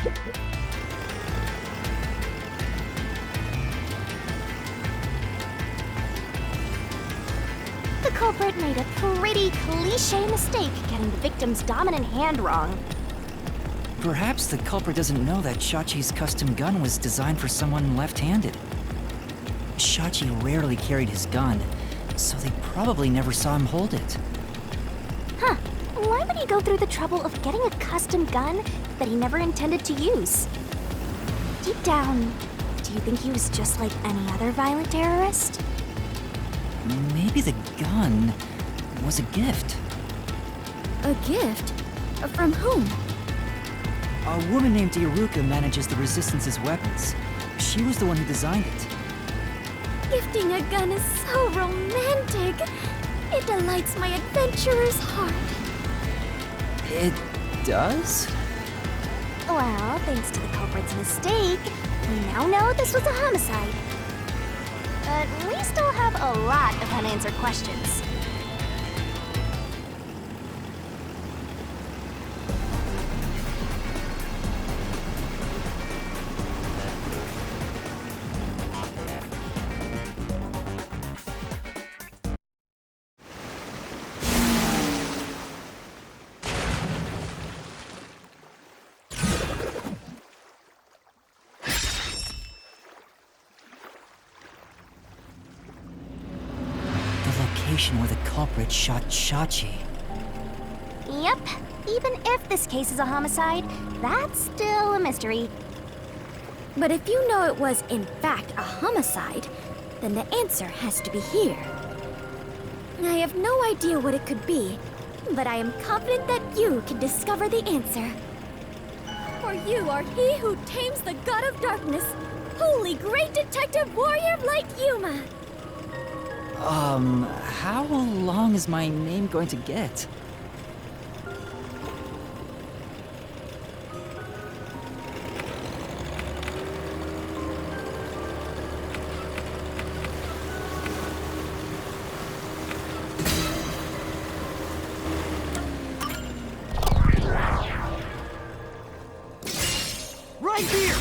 The culprit made a pretty cliché mistake getting the victim's dominant hand wrong. Perhaps the culprit doesn't know that Shachi's custom gun was designed for someone left-handed. Shachi rarely carried his gun, so they probably never saw him hold it. Huh. Why would he go through the trouble of getting a custom gun that he never intended to use? Deep down, do you think he was just like any other violent terrorist? Maybe the gun was a gift. A gift? From whom? A woman named Iruka manages the Resistance's weapons. She was the one who designed it. Gifting a gun is so romantic. It delights my adventurer's heart. It does? Well, thanks to the culprit's mistake, we now know this was a homicide. But we still have a lot of unanswered questions. Where the culprit shot Shachi. Yep. Even if this case is a homicide, that's still a mystery. But if you know it was, in fact, a homicide, then the answer has to be here. I have no idea what it could be, but I am confident that you can discover the answer. For you are he who tames the god of darkness, holy great detective warrior like Yuma. How long is my name going to get? Right here!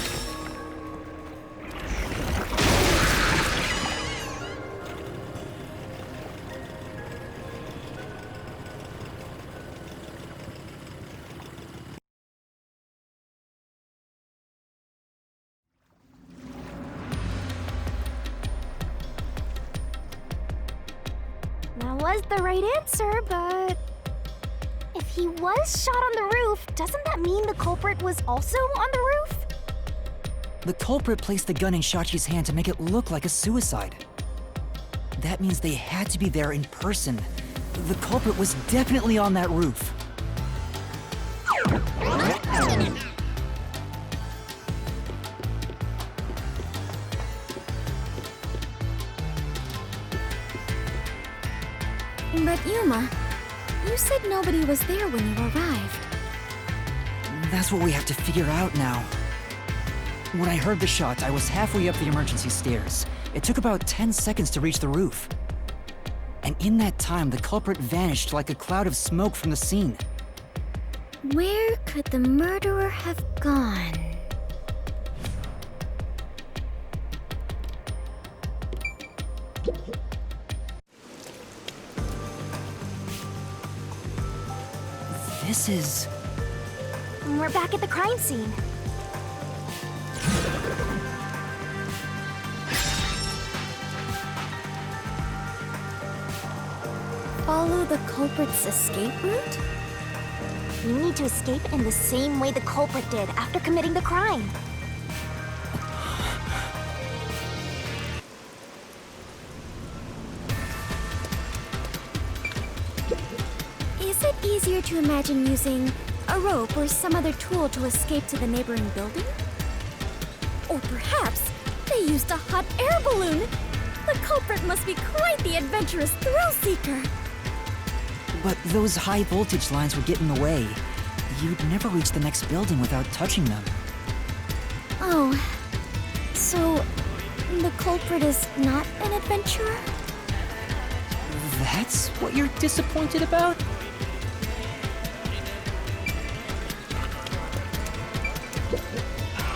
That was the right answer, but... if he was shot on the roof, doesn't that mean the culprit was also on the roof? The culprit placed the gun in Shachi's hand to make it look like a suicide. That means they had to be there in person. The culprit was definitely on that roof. But Yuma, you said nobody was there when you arrived. That's what we have to figure out now. When I heard the shot, I was halfway up the emergency stairs. It took about 10 seconds to reach the roof. And in that time, the culprit vanished like a cloud of smoke from the scene. Where could the murderer have gone? This is... We're back at the crime scene. Follow the culprit's escape route? We need to escape in the same way the culprit did after committing the crime. Is it easier to imagine using a rope or some other tool to escape to the neighboring building? Or perhaps they used a hot air balloon? The culprit must be quite the adventurous thrill-seeker. But those high voltage lines would get in the way. You'd never reach the next building without touching them. Oh, so the culprit is not an adventurer? That's what you're disappointed about?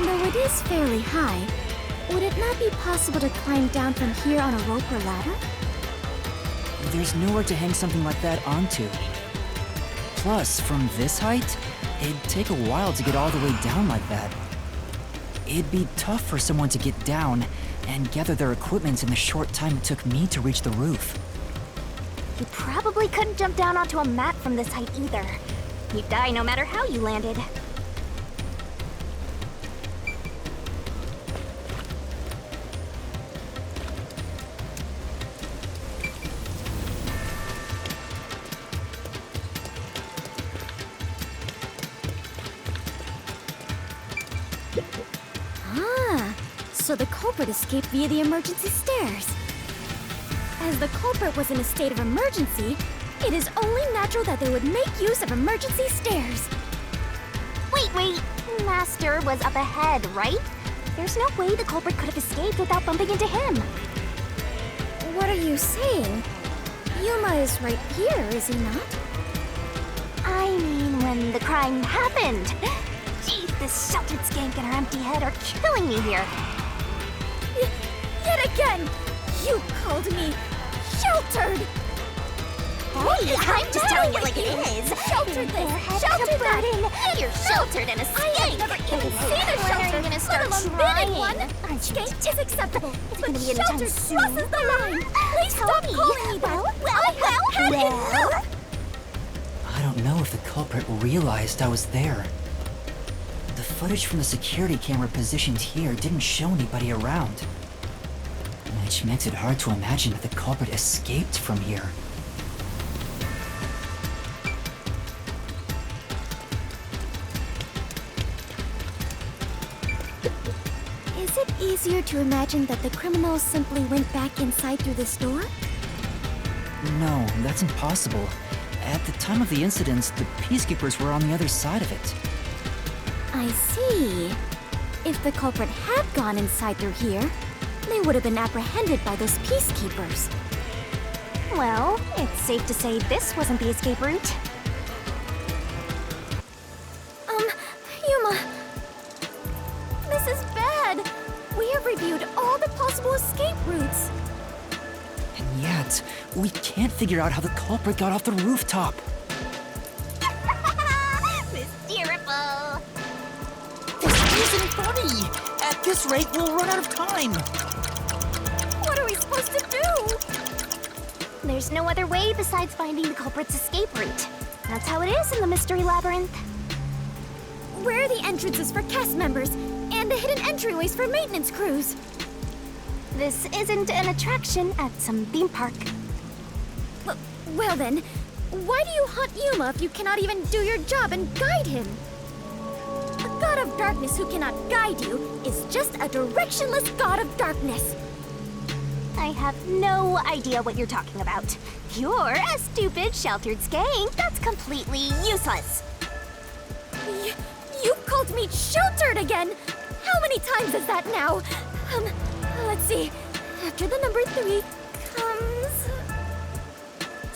Though it is fairly high, would it not be possible to climb down from here on a rope or ladder? There's nowhere to hang something like that onto. Plus, from this height, it'd take a while to get all the way down like that. It'd be tough for someone to get down and gather their equipment in the short time it took me to reach the roof. You probably couldn't jump down onto a mat from this height either. You'd die no matter how you landed. So the culprit escaped via the emergency stairs. As the culprit was in a state of emergency, it is only natural that they would make use of emergency stairs. Wait. Master was up ahead, right? There's no way the culprit could have escaped without bumping into him. What are you saying? Yuma is right here, is he not? I mean, when the crime happened. Jeez, this sheltered skank and her empty head are killing me here. Yet again! You called me sheltered! Hey, I'm just telling it like it is. Sheltered this, Sheltered that! You're sheltered and a I have skank. never even seen a When are shelter, you gonna start let alone trying? been one! Aren't you Skank is acceptable, It's but gonna be anytime sheltered soon. crosses the line! Please Tell stop me. calling me that! I have had enough! I don't know if the culprit realized I was there. The footage from the security camera positioned here didn't show anybody around. Which makes it hard to imagine that the culprit escaped from here. Is it easier to imagine that the criminals simply went back inside through this door? No, that's impossible. At the time of the incident, the peacekeepers were on the other side of it. I see. If the culprit had gone inside through here, they would have been apprehended by those peacekeepers. Well, it's safe to say this wasn't the escape route. Yuma. This is bad. We have reviewed all the possible escape routes. And yet, we can't figure out how the culprit got off the rooftop. Mysteriful. This isn't funny! At this rate, we'll run out of time! What are we supposed to do? There's no other way besides finding the culprit's escape route. That's how it is in the Mystery Labyrinth. Where are the entrances for cast members and the hidden entryways for maintenance crews? This isn't an attraction at some theme park. Well then, why do you hunt Yuma if you cannot even do your job and guide him? A god of darkness who cannot guide you is just a directionless god of darkness. I have no idea what you're talking about. You're a stupid, sheltered skank that's completely useless. You called me sheltered again! How many times is that now? Let's see. After the number 3 comes...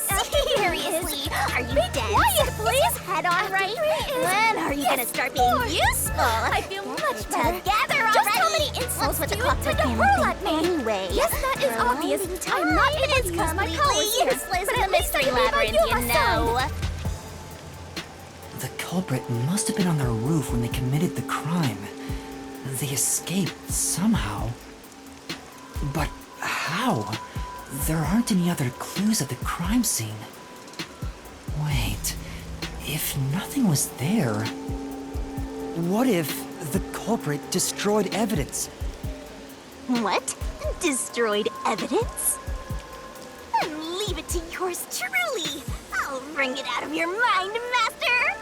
Seriously, are you Be dead? quiet, Is please! his head on After right? 3 is... When are you gonna start being 4. useful? I feel much better. Together already. Just how many insults What's do with the you clockwork intend to camera hurl thing at me? anyway? Yes, that is For a obvious. long I'm not time, able to it's use my completely powers here, useless but in at the least I Mystery can be by Labyrinth, you Yuma's know. side. The culprit must have been on their roof when they committed the crime. They escaped somehow. But how? There aren't any other clues at the crime scene. Wait, if nothing was there... What if the culprit destroyed evidence? What? Destroyed evidence? Then leave it to yours truly. I'll wring it out of your mind, Master.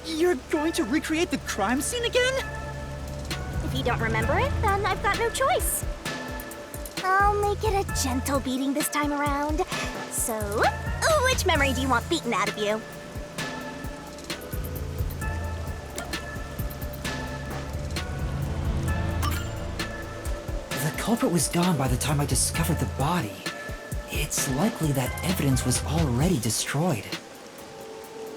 You're going to recreate the crime scene again? If you don't remember it, then I've got no choice. I'll make it a gentle beating this time around. So, which memory do you want beaten out of you? The culprit was gone by the time I discovered the body. It's likely that evidence was already destroyed.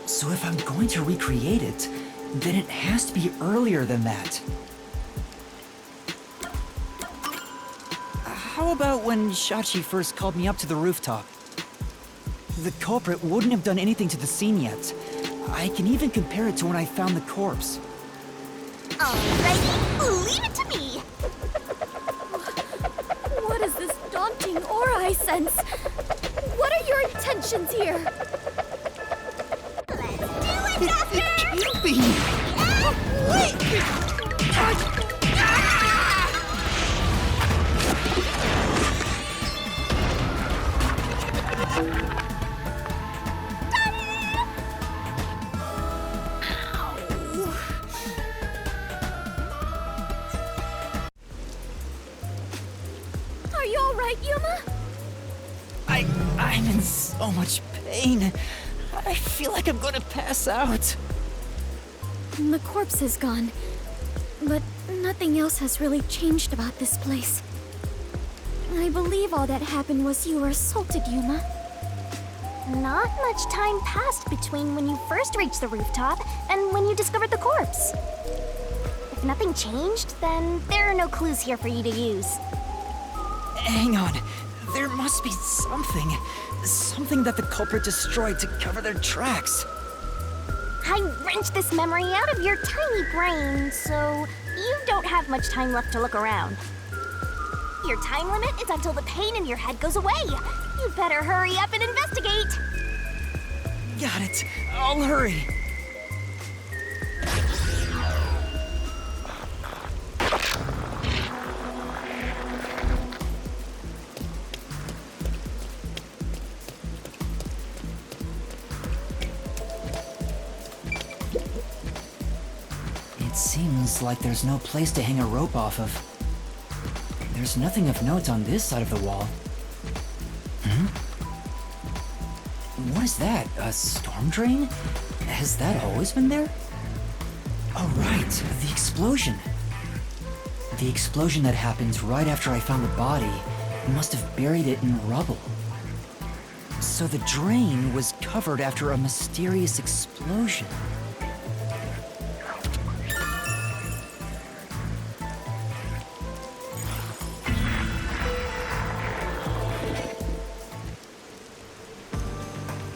So if I'm going to recreate it, then it has to be earlier than that. How about when Shachi first called me up to the rooftop? The culprit wouldn't have done anything to the scene yet. I can even compare it to when I found the corpse. Alrighty, leave it to me! What is this daunting aura I sense? What are your intentions here? Let's do it, Doctor! It can't be! Are you alright, Yuma? I'm in so much pain. I feel like I'm gonna pass out. The corpse is gone, but nothing else has really changed about this place. I believe all that happened was you were assaulted, Yuma. Not much time passed between when you first reached the rooftop and when you discovered the corpse. If nothing changed, then there are no clues here for you to use. Hang on. There must be something. Something that the culprit destroyed to cover their tracks. I wrenched this memory out of your tiny brain, so you don't have much time left to look around. Your time limit is until the pain in your head goes away. You better hurry up and investigate. Got it. I'll hurry. It seems like there's no place to hang a rope off of. There's nothing of note on this side of the wall. What is that? A storm drain? Has that always been there? Oh, right. The explosion. The explosion that happened right after I found the body must have buried it in rubble. So the drain was covered after a mysterious explosion.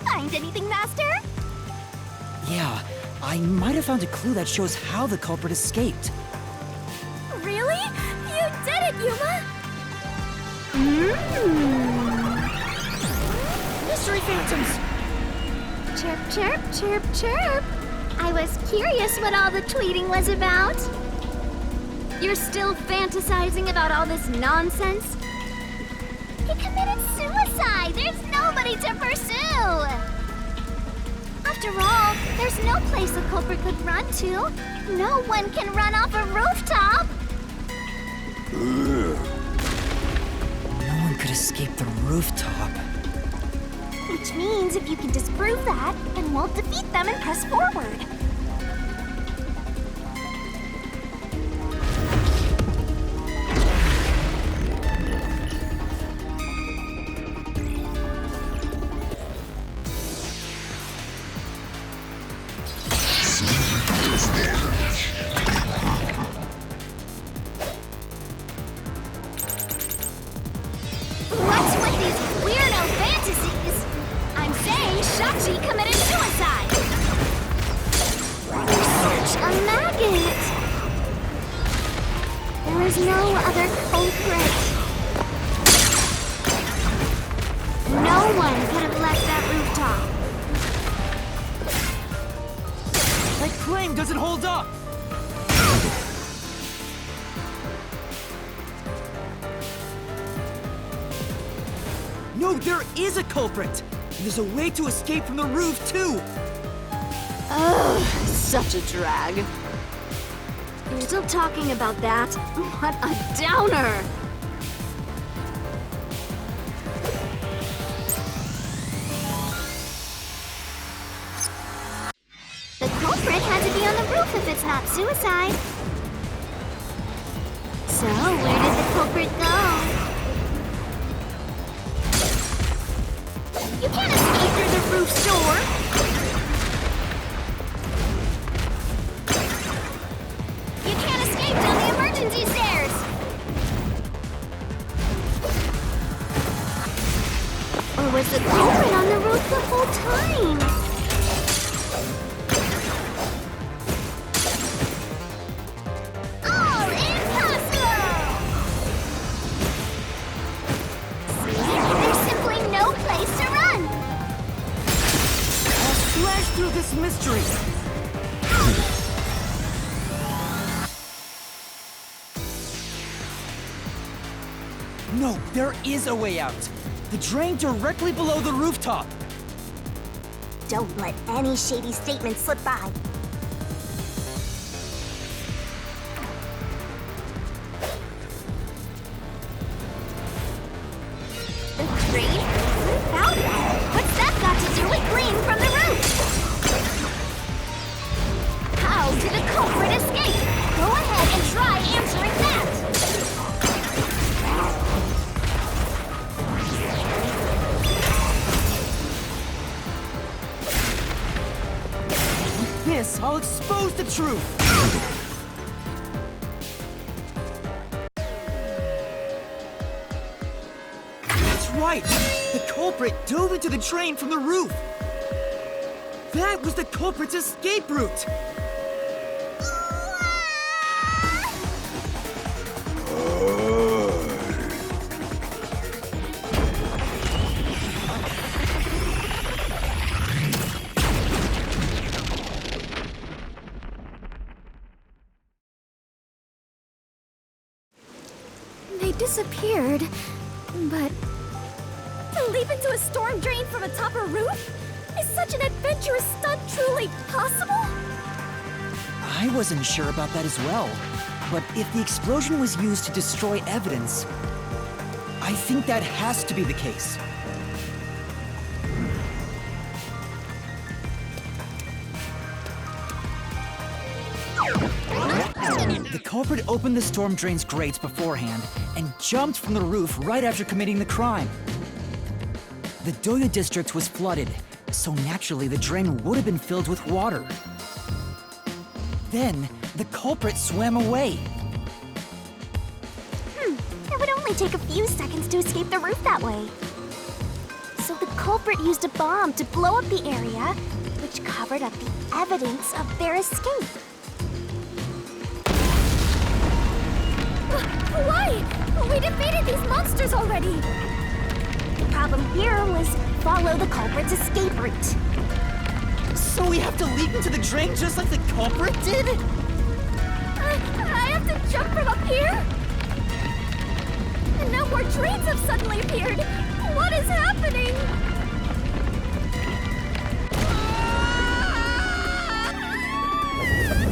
Find anything, Master? Yeah, I might have found a clue that shows how the culprit escaped. Really? You did it, Yuma! Mystery Phantoms! Chirp, chirp, chirp, chirp. I was curious what all the tweeting was about. You're still fantasizing about all this nonsense? He committed suicide. There's nobody to pursue. After all, there's no place a culprit could run to. No one can run off a rooftop. No one could escape the rooftop. Which means if you can disprove that, then we'll defeat them and press forward. What's with these weirdo fantasies? I'm saying Shachi committed suicide! You're such a maggot! There is no other culprit. No one could have left that rooftop. That claim doesn't hold up! No, there is a culprit! There's a way to escape from the roof, too! Ugh, such a drag. You're still talking about that? What a downer! The culprit had to be on the roof if it's not suicide. So, where did the culprit go? You can't escape through the roof door! You can't escape down the emergency stairs! smash through this mystery! No, there is a way out. The drain directly below the rooftop. Don't let any shady statement slip by. The drain? Found that. What's that got to do with gleam from the roof? How did the culprit escape? Go ahead and try answering that. This, I'll expose the truth! That's right! The culprit dove into the drain from the roof! That was the culprit's escape route! They disappeared, but to leap into a storm drain from atop a roof? Is such an adventurous stunt truly possible? I wasn't sure about that as well. But if the explosion was used to destroy evidence, I think that has to be the case. The culprit opened the storm drain's grates beforehand and jumped from the roof right after committing the crime. The Doya district was flooded, so naturally the drain would have been filled with water. Then, the culprit swam away. It would only take a few seconds to escape the roof that way. So the culprit used a bomb to blow up the area, which covered up the evidence of their escape. Why? We defeated these monsters already! The problem here was follow the culprit's escape route. So we have to leap into the drain just like the culprit did? I have to jump from up here? And now more drains have suddenly appeared! What is happening?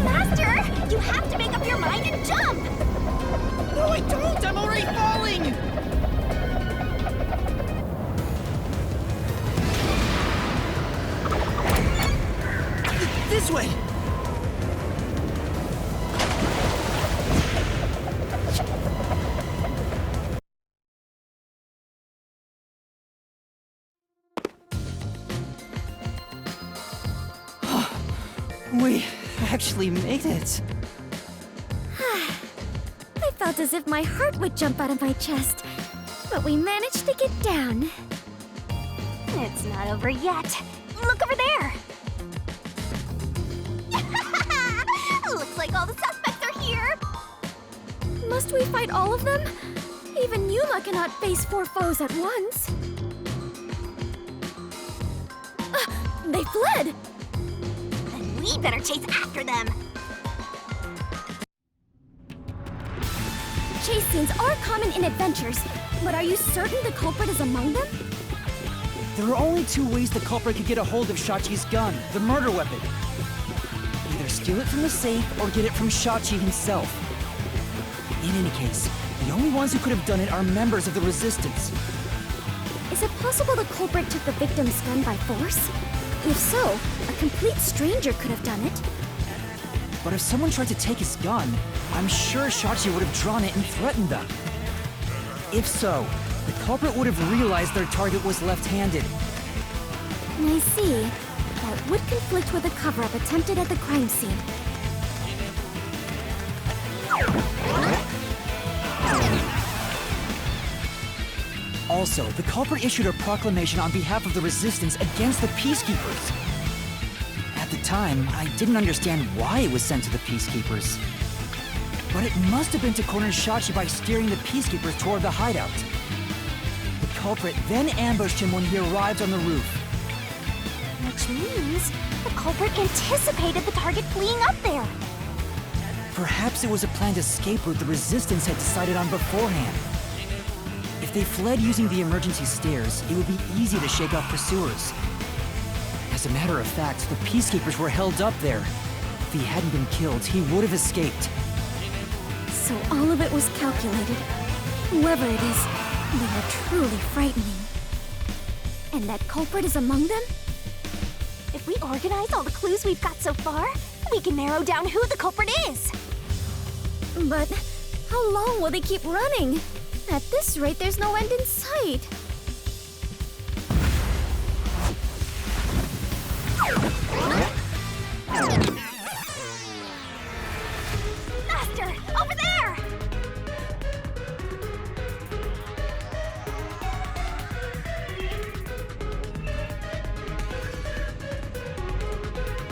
Master, you have to make up your mind and jump! No, I don't! I'm already falling! This way! We actually made it. I felt as if my heart would jump out of my chest, but we managed to get down. It's not over yet. Look over there! Looks like all the suspects are here! Must we fight all of them? Even Yuma cannot face 4 foes at once. They fled! Then we better chase after them! Chase scenes are common in adventures, but are you certain the culprit is among them? There are only 2 ways the culprit could get a hold of Shachi's gun, the murder weapon. Either steal it from the safe or get it from Shachi himself. In any case, the only ones who could have done it are members of the Resistance. Is it possible the culprit took the victim's gun by force? If so, a complete stranger could have done it. But if someone tried to take his gun, I'm sure Shachi would have drawn it and threatened them. If so, the culprit would have realized their target was left-handed. I see. That would conflict with the cover-up attempted at the crime scene. Also, the culprit issued a proclamation on behalf of the Resistance against the Peacekeepers. At the time, I didn't understand why it was sent to the Peacekeepers. But it must have been to corner Shachi by steering the Peacekeepers toward the hideout. The culprit then ambushed him when he arrived on the roof. Which means the culprit anticipated the target fleeing up there. Perhaps it was a planned escape route the Resistance had decided on beforehand. If they fled using the emergency stairs, it would be easy to shake off pursuers. As a matter of fact, the Peacekeepers were held up there. If he hadn't been killed, he would have escaped. So all of it was calculated. Whoever it is, they are truly frightening. And that culprit is among them? If we organize all the clues we've got so far, we can narrow down who the culprit is. But how long will they keep running? At this rate, there's no end in sight. Master, over there!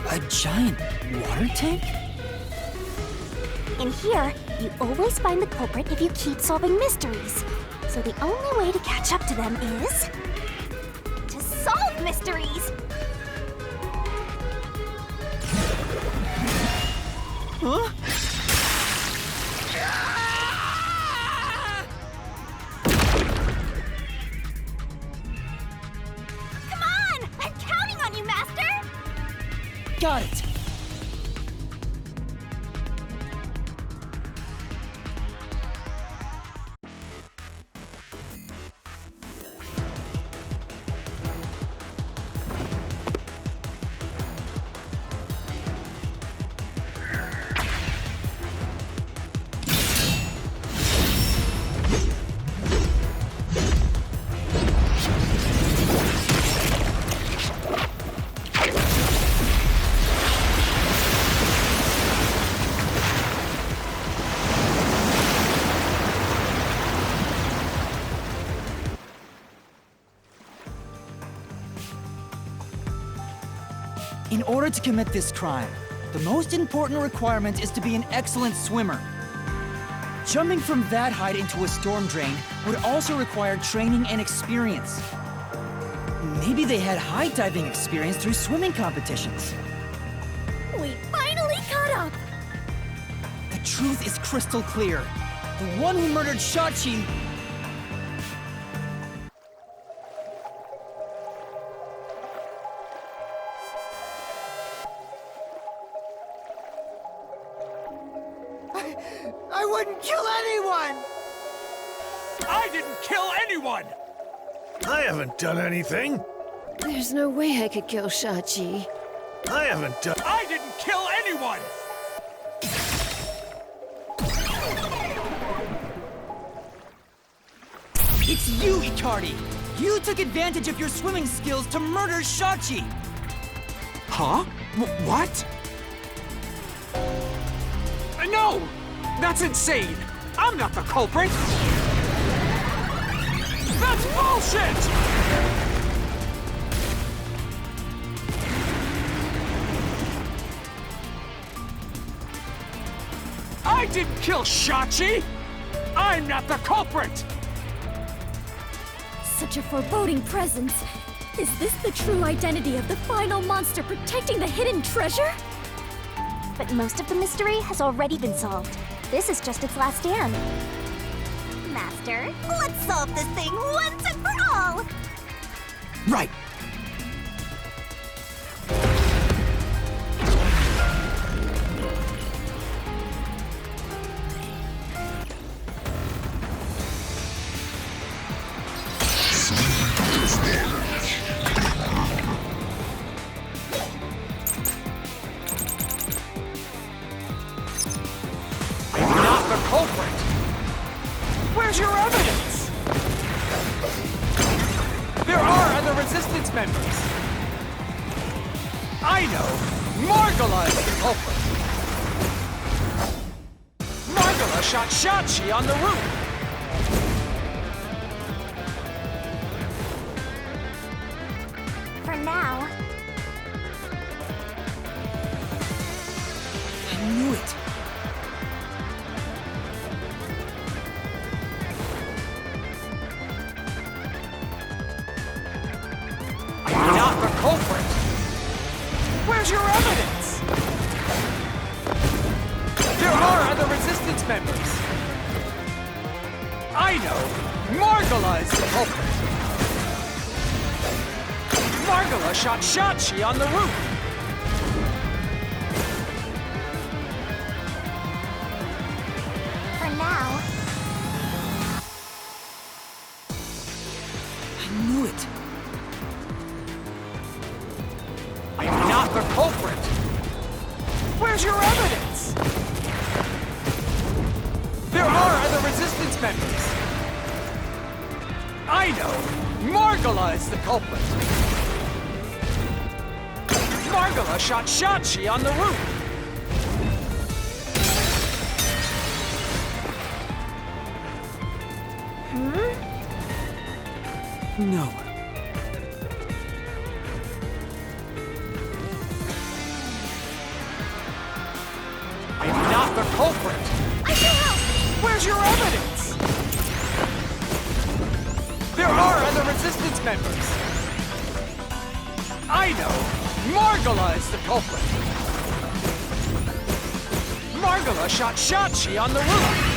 A giant water tank? In here, you always find the culprit if you keep solving mysteries. So the only way to catch up to them is to solve mysteries. Huh? Come on! I'm counting on you, Master! Got it! In order to commit this crime, the most important requirement is to be an excellent swimmer. Jumping from that height into a storm drain would also require training and experience. Maybe they had high diving experience through swimming competitions. We finally caught up! The truth is crystal clear. The one who murdered Shachi... I wouldn't kill anyone! I didn't kill anyone! I haven't done anything. There's no way I could kill Shachi. I haven't done. I didn't kill anyone! It's you, Icardi! You took advantage of your swimming skills to murder Shachi! Huh? What? No! That's insane! I'm not the culprit! That's bullshit! I didn't kill Shachi! I'm not the culprit! Such a foreboding presence. Is this the true identity of the final monster protecting the hidden treasure? But most of the mystery has already been solved. This is just its last stand. Master, let's solve this thing once and for all! Right! I'm not the culprit! Where's your evidence? There are other Resistance members! I know! Margala is the culprit! Margala shot Shachi on the roof! For now, I knew it! I'm not the culprit! Where's your evidence? There are other Resistance members. I know. Margala is the culprit. Margala shot Shachi on the roof. For now, I knew it. I'm not the culprit. Where's your evidence? There are other Resistance members. I know. Margala is the culprit. Margala shot Shachi on the roof. No. I'm not the culprit. I can help! Where's your evidence? There are other Resistance members. I know. Margala is the culprit. Margala shot Shachi on the roof.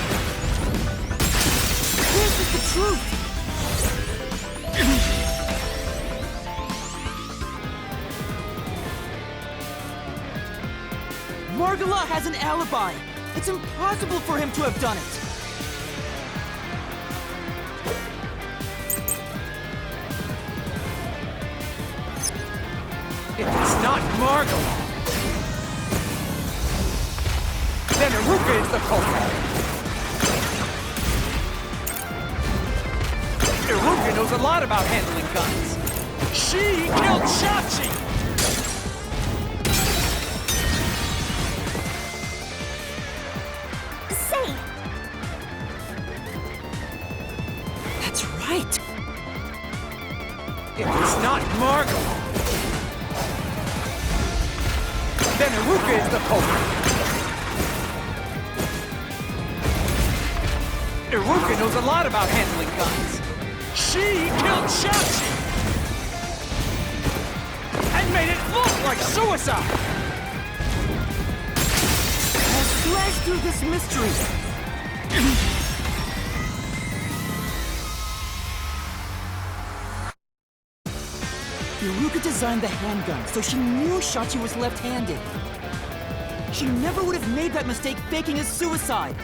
This is the truth. Margala has an alibi. It's impossible for him to have done it. If it's not Margala, then Iruka is the culprit. Iruka knows a lot about handling guns. She killed Shachi! Say, That's right. If it's not Margala, then Iruka is the culprit. Iruka knows a lot about handling guns. She killed Shachi! And made it look like suicide! I'll slash through this mystery. Iruka designed the handgun, so she knew Shachi was left-handed. She never would have made that mistake faking his suicide.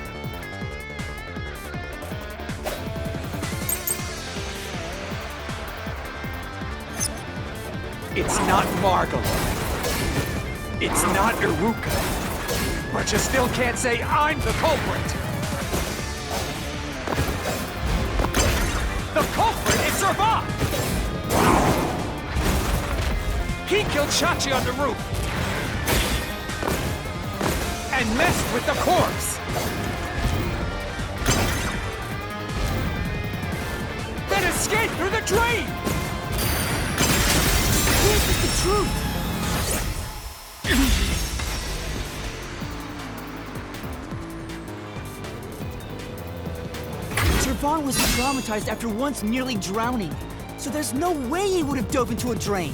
It's not Margala. It's not Iruka. But you still can't say I'm the culprit. The culprit is Servat! He killed Shachi on the roof. And messed with the corpse. Then escaped through the drain! This is the truth. Servat was traumatized after once nearly drowning, so there's no way he would have dove into a drain.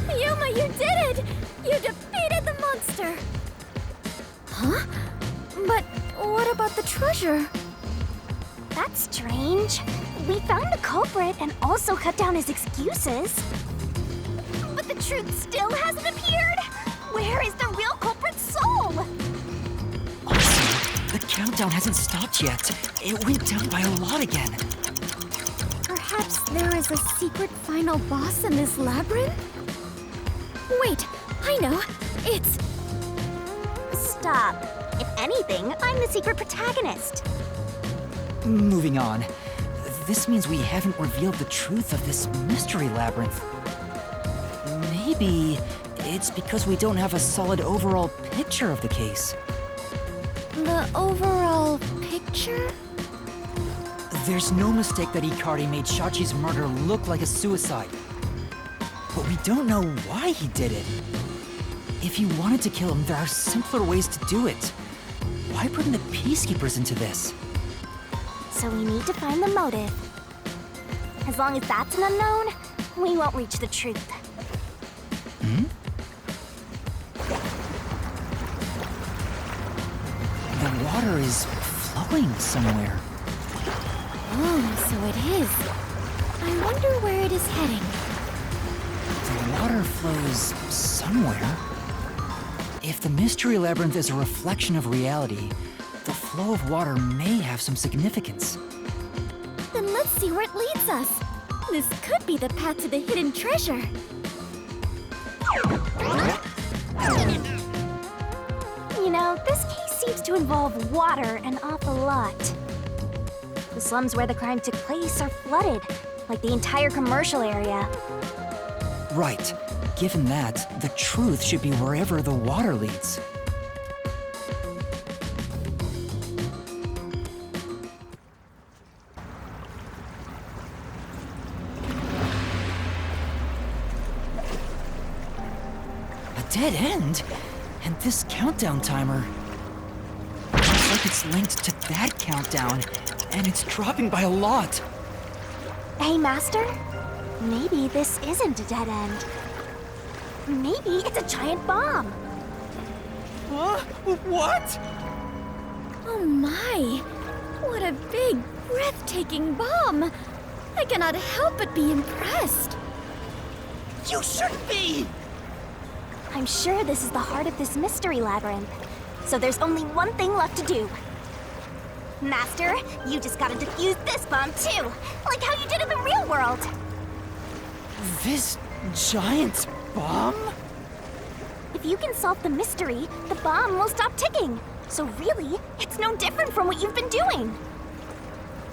Yuma, you did it! You defeated the monster! Huh? But what about the treasure? that's strange. We found the culprit and also cut down his excuses. But the truth still hasn't appeared? Where is the real culprit's soul? Honestly, the countdown hasn't stopped yet. It went down by a lot again. Perhaps there is a secret final boss in this labyrinth? Wait, I know. It's... Stop. If anything, I'm the secret protagonist. Moving on. This means we haven't revealed the truth of this mystery labyrinth. Maybe it's because we don't have a solid overall picture of the case. the overall picture? There's no mistake that Ikari made Shachi's murder look like a suicide. But we don't know why he did it. If he wanted to kill him, there are simpler ways to do it. Why bring the Peacekeepers into this? So we need to find the motive. As long as that's an unknown, we won't reach the truth. The water is flowing somewhere. Oh, so it is. I wonder where it is heading. The water flows somewhere. If the Mystery Labyrinth is a reflection of reality, the flow of water may have some significance. Then let's see where it leads us. This could be the path to the hidden treasure. You know, this case seems to involve water an awful lot. The slums where the crime took place are flooded, like the entire commercial area. Right. Given that, the truth should be wherever the water leads. A dead end? And this countdown timer... Looks like it's linked to that countdown, and it's dropping by a lot. Hey, Master? Maybe this isn't a dead end. Maybe it's a giant bomb. Huh? What? Oh my! What a big, breathtaking bomb! I cannot help but be impressed. You should be! I'm sure this is the heart of this mystery labyrinth. So there's only one thing left to do. Master, you just gotta defuse this bomb too, like how you did in the real world. This giant bomb? If you can solve the mystery, the bomb will stop ticking. So really, it's no different from what you've been doing.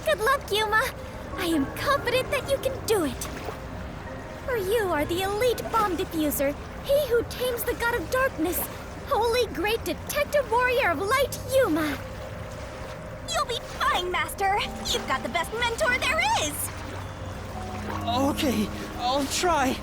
Good luck, Yuma! I am confident that you can do it. For you are the elite bomb diffuser, he who tames the god of darkness, holy great detective warrior of light, Yuma. You'll be fine, Master. You've got the best mentor there is. Okay, I'll try.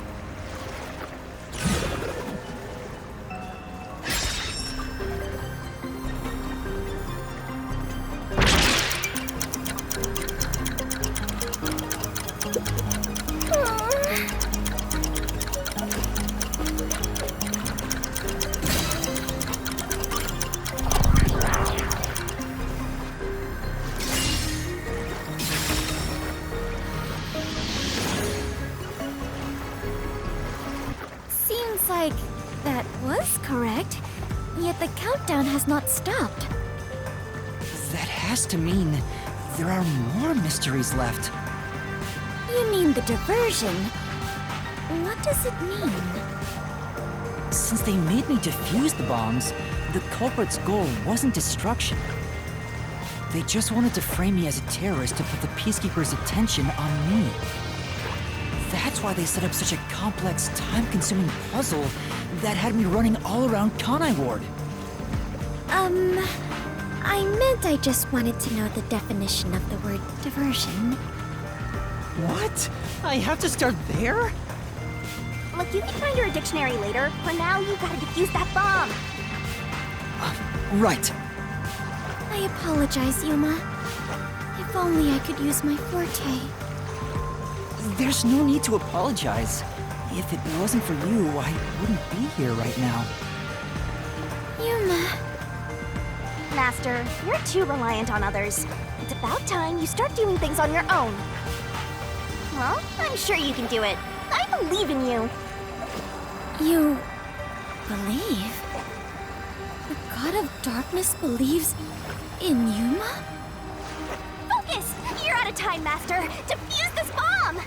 Seems like that was correct, yet the countdown has not stopped. That has to mean there are more mysteries left. You mean the diversion? What does it mean? Since they made me defuse the bombs, the culprit's goal wasn't destruction. They just wanted to frame me as a terrorist to put the Peacekeepers' attention on me. That's why they set up such a complex, time-consuming puzzle that had me running all around Kanai Ward. I meant I just wanted to know the definition of the word diversion. What? I have to start there? Look, you can find her a dictionary later. For now, you gotta defuse that bomb. Right. I apologize, Yuma. If only I could use my forte. There's no need to apologize. If it wasn't for you, I wouldn't be here right now. Yuma. Master, you're too reliant on others. It's about time you start doing things on your own. Well, I'm sure you can do it. I believe in you. You believe? The god of darkness believes in Yuma? Focus! You're out of time, Master. Defuse this bomb!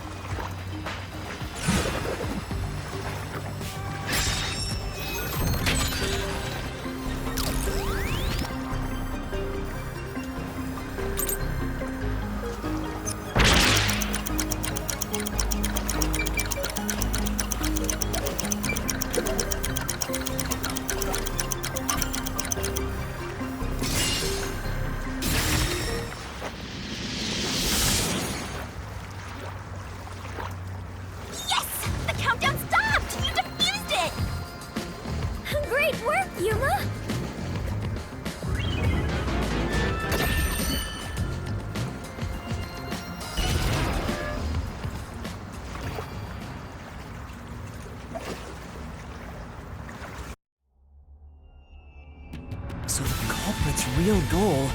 real goal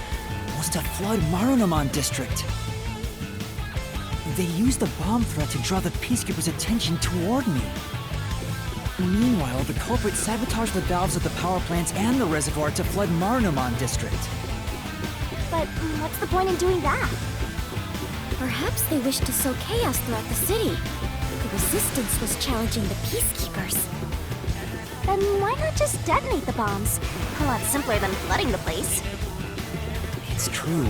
was to flood Marunaman district. They used the bomb threat to draw the Peacekeepers' attention toward me. Meanwhile, the culprit sabotaged the valves at the power plants and the reservoir to flood Marunaman district. But what's the point in doing that? Perhaps they wished to sow chaos throughout the city. The Resistance was challenging the Peacekeepers. Then why not just detonate the bombs? A lot simpler than flooding the place. It's true.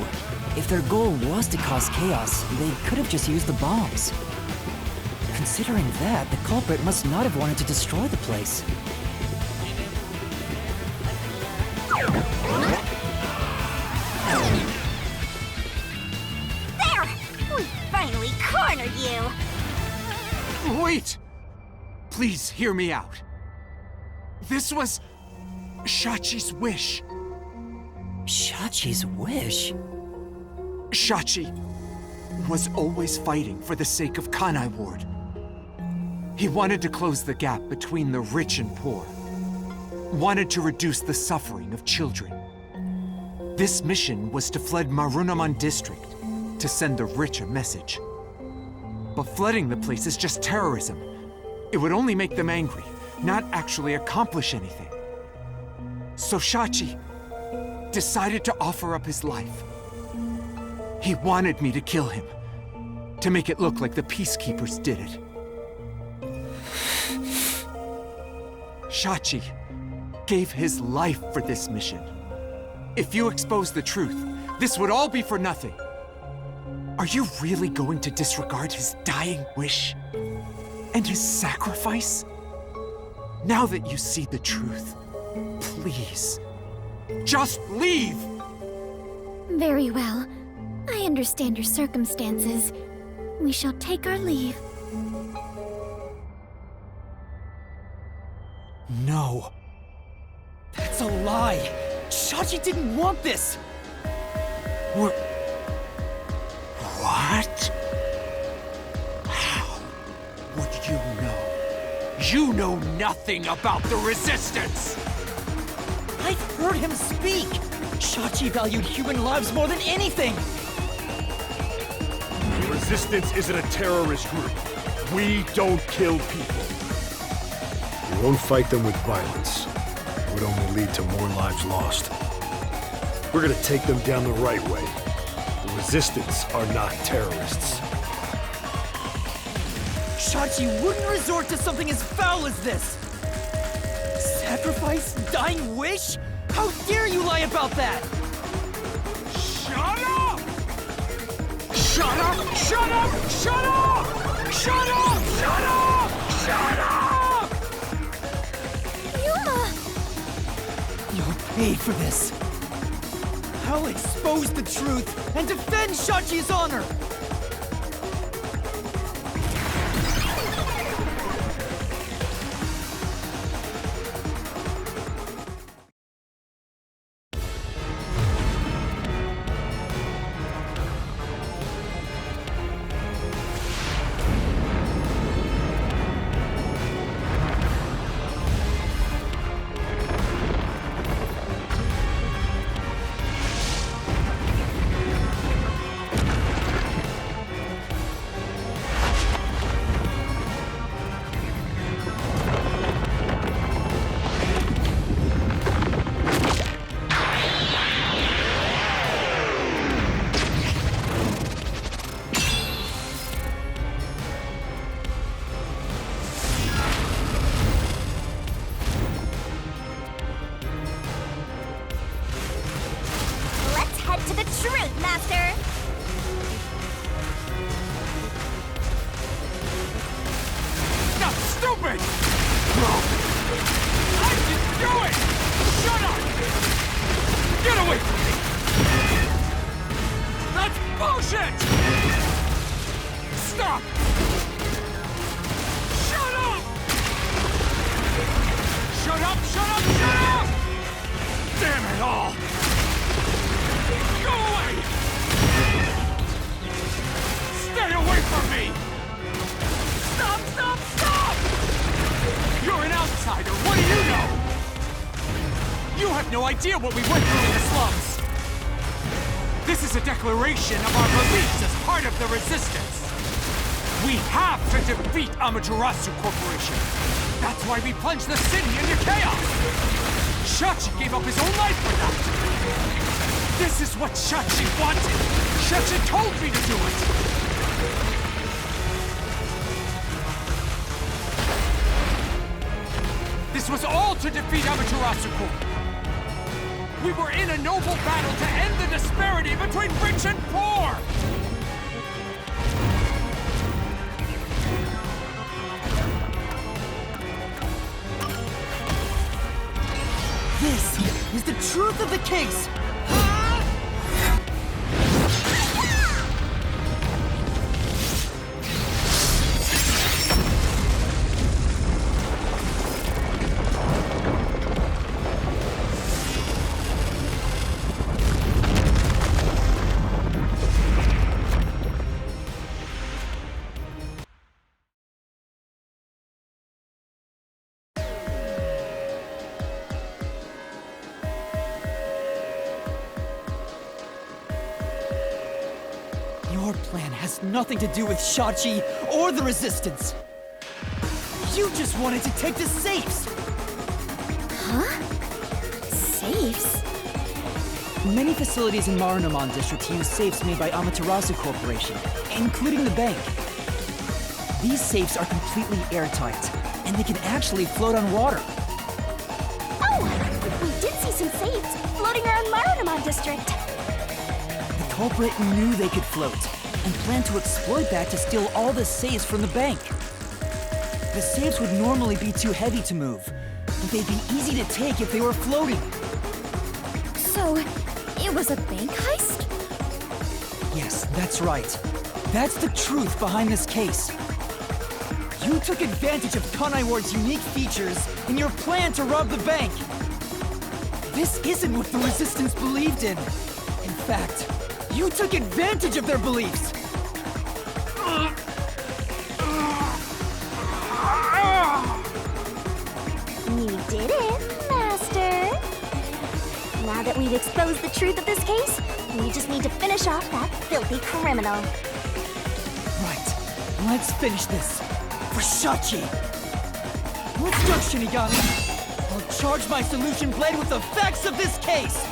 If their goal was to cause chaos, they could have just used the bombs. Considering that, the culprit must not have wanted to destroy the place. There! We finally cornered you! Wait! Please hear me out. This was Shachi's wish. Shachi's wish? Shachi was always fighting for the sake of Kanai Ward. He wanted to close the gap between the rich and poor. Wanted to reduce the suffering of children. This mission was to flood Marunaman district to send the rich a message. But flooding the place is just terrorism. It would only make them angry, not actually accomplish anything. So Shachi decided to offer up his life. He wanted me to kill him, to make it look like the Peacekeepers did it. Shachi gave his life for this mission. If you expose the truth, this would all be for nothing. Are you really going to disregard his dying wish? And his sacrifice? Now that you see the truth, please, just leave! Very well. I understand your circumstances. We shall take our leave. No. That's a lie! Shachi didn't want this! What? How would you know? You know nothing about the Resistance! I've heard him speak! Shachi valued human lives more than anything! The Resistance isn't a terrorist group. We don't kill people. We won't fight them with violence. It would only lead to more lives lost. We're gonna take them down the right way. The Resistance are not terrorists. Shachi wouldn't resort to something as foul as this! Sacrifice? Dying wish? How dare you lie about that! Shut up! Shut up! Shut up! Shut up! Shut up! Shut up! Shut up! Yuma! You'll pay for this. I'll expose the truth and defend Shachi's honor! Let's head to the truth, Master! Stop, stupid! I didn't do it! Shut up! Get away from me! That's bullshit! Stop! Shut up! Shut up, shut up, shut up! Damn it all! Go away! Stay away from me! Stop, stop, stop! You're an outsider, what do you know? You have no idea what we went through in the slums! This is a declaration of our beliefs as part of the Resistance. We have to defeat Amaterasu Corporation. That's why we plunged the city into chaos. Shachi gave up his own life for that. This is what Shachi wanted. Shachi told me to do it. This was all to defeat Amaterasu Corp. We were in a noble battle to end the disparity between rich and poor! This is the truth of the case! Your plan has nothing to do with Shachi or the Resistance. You just wanted to take the safes! Huh? Safes? Many facilities in Marunomon District use safes made by Amaterasu Corporation, including the bank. These safes are completely airtight, and they can actually float on water. Oh! We did see some safes floating around Marunomon District. The culprit knew they could float, and planned to exploit that to steal all the safes from the bank. The safes would normally be too heavy to move, but they'd be easy to take if they were floating. So, it was a bank heist? Yes, that's right. That's the truth behind this case. You took advantage of Kanai Ward's unique features in your plan to rob the bank. This isn't what the Resistance believed in. In fact, you took advantage of their beliefs! You did it, Master. Now that we've exposed the truth of this case, we just need to finish off that filthy criminal. Right, let's finish this. For Shachi! Let's go, Shinigami! I'll charge my solution blade with the facts of this case!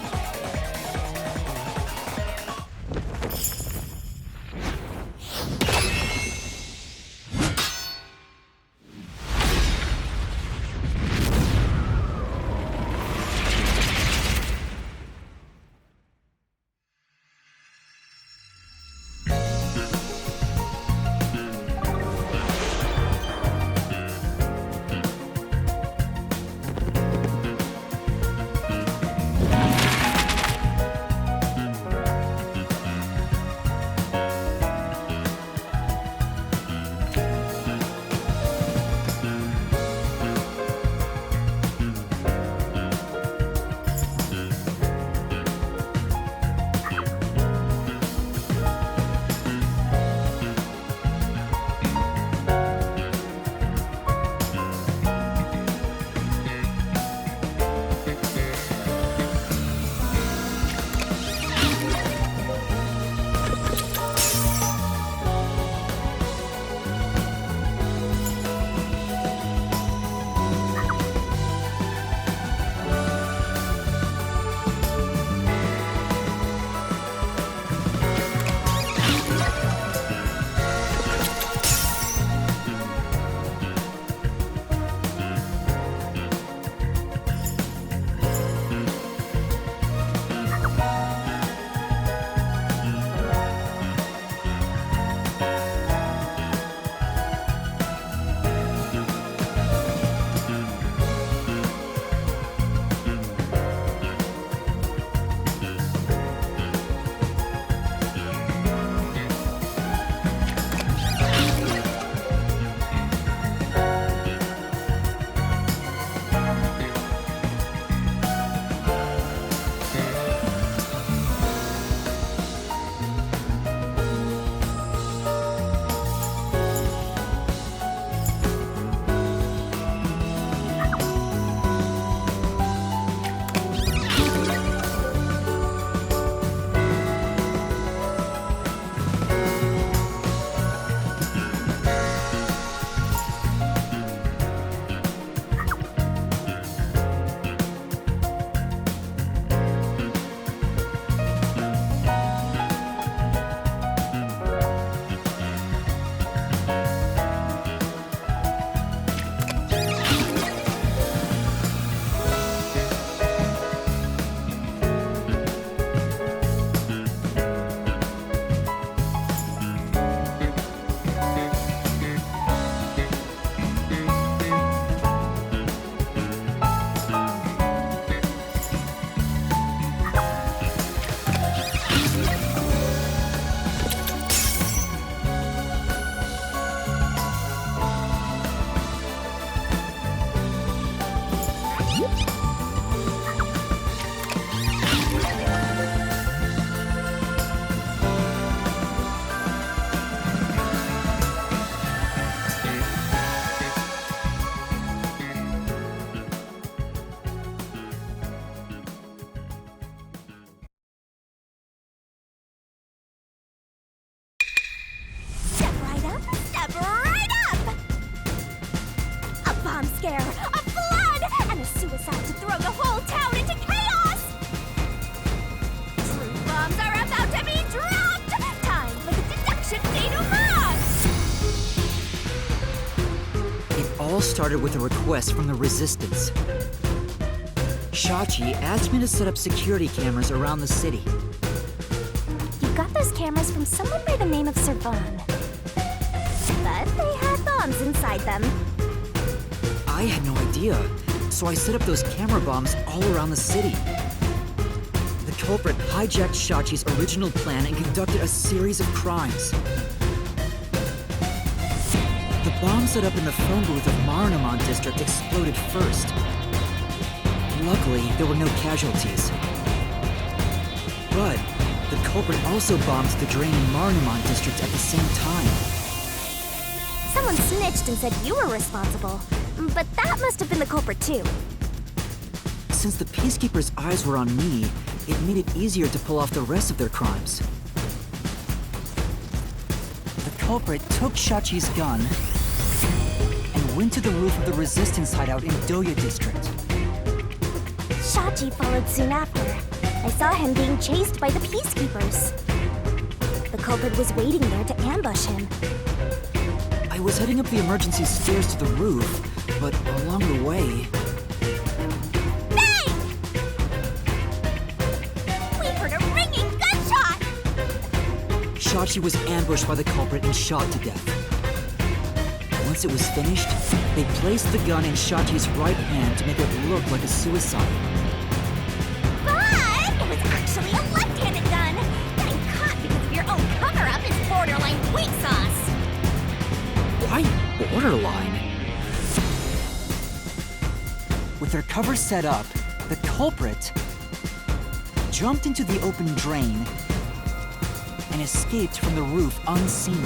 all started with a request from the Resistance. Shachi asked me to set up security cameras around the city. You got those cameras from someone by the name of Servan. But they had bombs inside them. I had no idea, so I set up those camera bombs all around the city. The culprit hijacked Shachi's original plan and conducted a series of crimes. The bomb set up in the phone booth of Marunamon District exploded first. Luckily, there were no casualties. But the culprit also bombed the drain in Marunamon District at the same time. Someone snitched and said you were responsible. But that must have been the culprit too. Since the Peacekeepers' eyes were on me, it made it easier to pull off the rest of their crimes. The culprit took Shachi's gun and went to the roof of the Resistance hideout in Doya District. Shachi followed soon after. I saw him being chased by the Peacekeepers. The culprit was waiting there to ambush him. I was heading up the emergency stairs to the roof, but along the way... Bang! We heard a ringing gunshot! Shachi was ambushed by the culprit and shot to death. Once it was finished, they placed the gun in Shachi's right hand to make it look like a suicide. But it was actually a left-handed gun! Getting caught because of your own cover-up is borderline weak sauce! Why borderline? With their cover set up, the culprit jumped into the open drain and escaped from the roof unseen.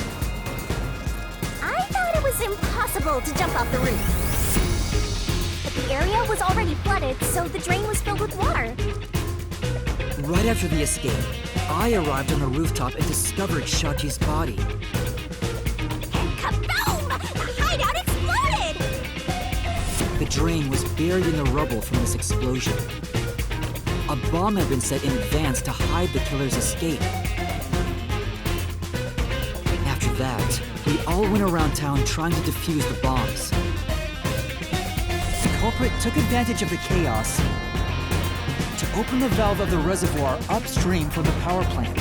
I thought it was impossible to jump off the roof. But the area was already flooded, so the drain was filled with water. Right after the escape, I arrived on the rooftop and discovered Shachi's body. And kaboom! The hideout exploded! The drain was buried in the rubble from this explosion. A bomb had been set in advance to hide the killer's escape. After that, we all went around town trying to defuse the bombs. The culprit took advantage of the chaos to open the valve of the reservoir upstream from the power plant.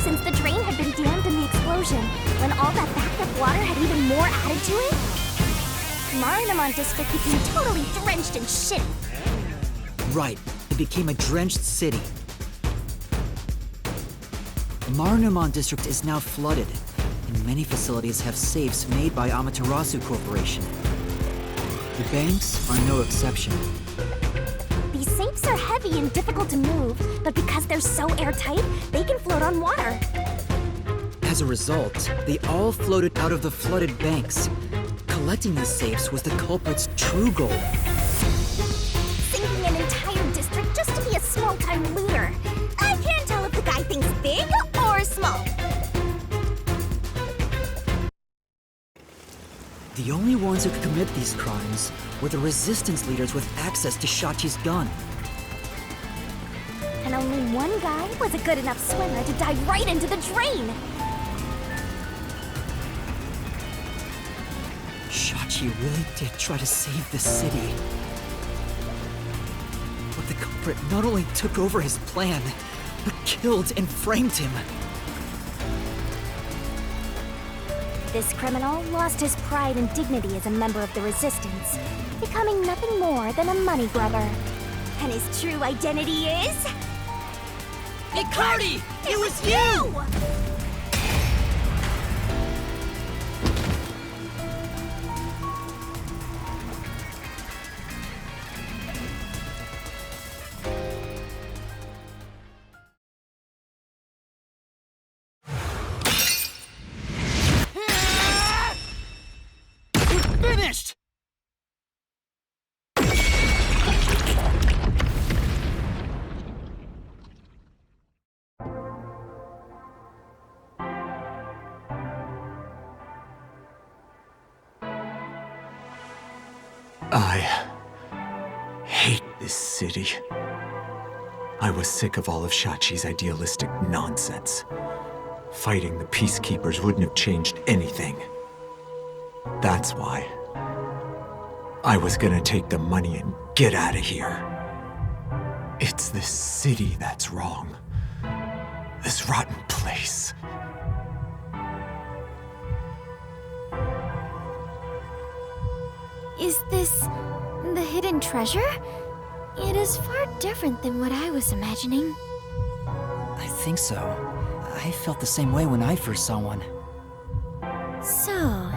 Since the drain had been dammed in the explosion, when all that backup water had even more added to it, Marunamon District became totally drenched in shit. Right, it became a drenched city. Marunamon District is now flooded, and many facilities have safes made by Amaterasu Corporation. The banks are no exception. These safes are heavy and difficult to move, but because they're so airtight, they can float on water. As a result, they all floated out of the flooded banks. Collecting these safes was the culprit's true goal. Sinking an entire district just to be a small-time looter. I can't tell if the guy thinks big or small. The only ones who could commit these crimes were the resistance leaders with access to Shachi's gun. And only one guy was a good enough swimmer to dive right into the drain. Shachi really did try to save the city. But the culprit not only took over his plan, but killed and framed him. This criminal lost his pride and dignity as a member of the Resistance, becoming nothing more than a money grubber. And his true identity is... Icardi! It was you! Finished! I hate this city. I was sick of all of Shachi's idealistic nonsense. Fighting the Peacekeepers wouldn't have changed anything. That's why. I was gonna take the money and get out of here. It's this city that's wrong. This rotten place. Is this the hidden treasure? It is far different than what I was imagining. I think so. I felt the same way when I first saw one. So,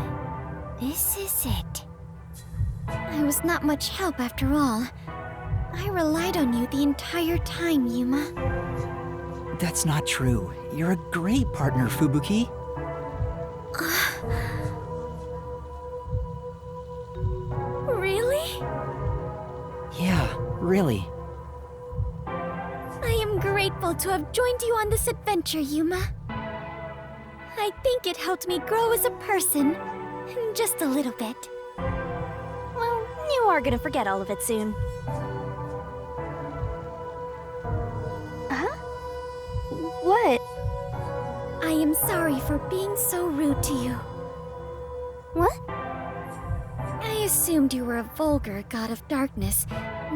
this is it. I was not much help after all. I relied on you the entire time, Yuma. That's not true. You're a great partner, Fubuki. Really? Yeah, really. I am grateful to have joined you on this adventure, Yuma. I think it helped me grow as a person. Just a little bit. Well, you are gonna forget all of it soon. Huh? What? I am sorry for being so rude to you. What? I assumed you were a vulgar god of darkness,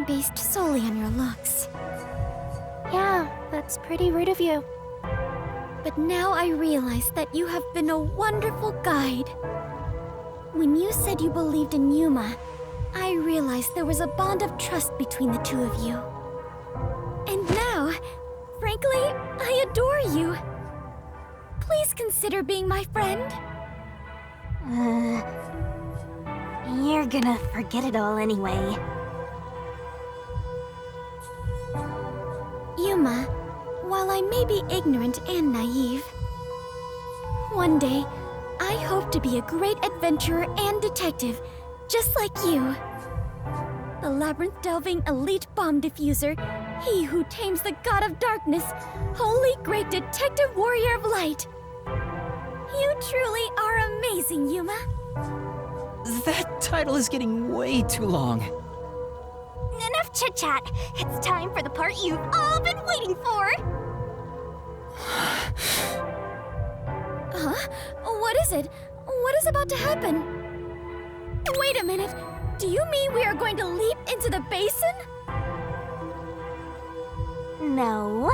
based solely on your looks. Yeah, that's pretty rude of you. But now I realize that you have been a wonderful guide. When you said you believed in Yuma, I realized there was a bond of trust between the two of you. And now, frankly, I adore you. Please consider being my friend. You're gonna forget it all anyway. Yuma, while I may be ignorant and naive, one day, I hope to be a great adventurer and detective, just like you. The labyrinth-delving elite bomb diffuser, he who tames the god of darkness, holy great detective warrior of light. You truly are amazing, Yuma. That title is getting way too long. Enough chit-chat. It's time for the part you've all been waiting for. Huh? What is it? What is about to happen? Wait a minute. Do you mean we are going to leap into the basin? No.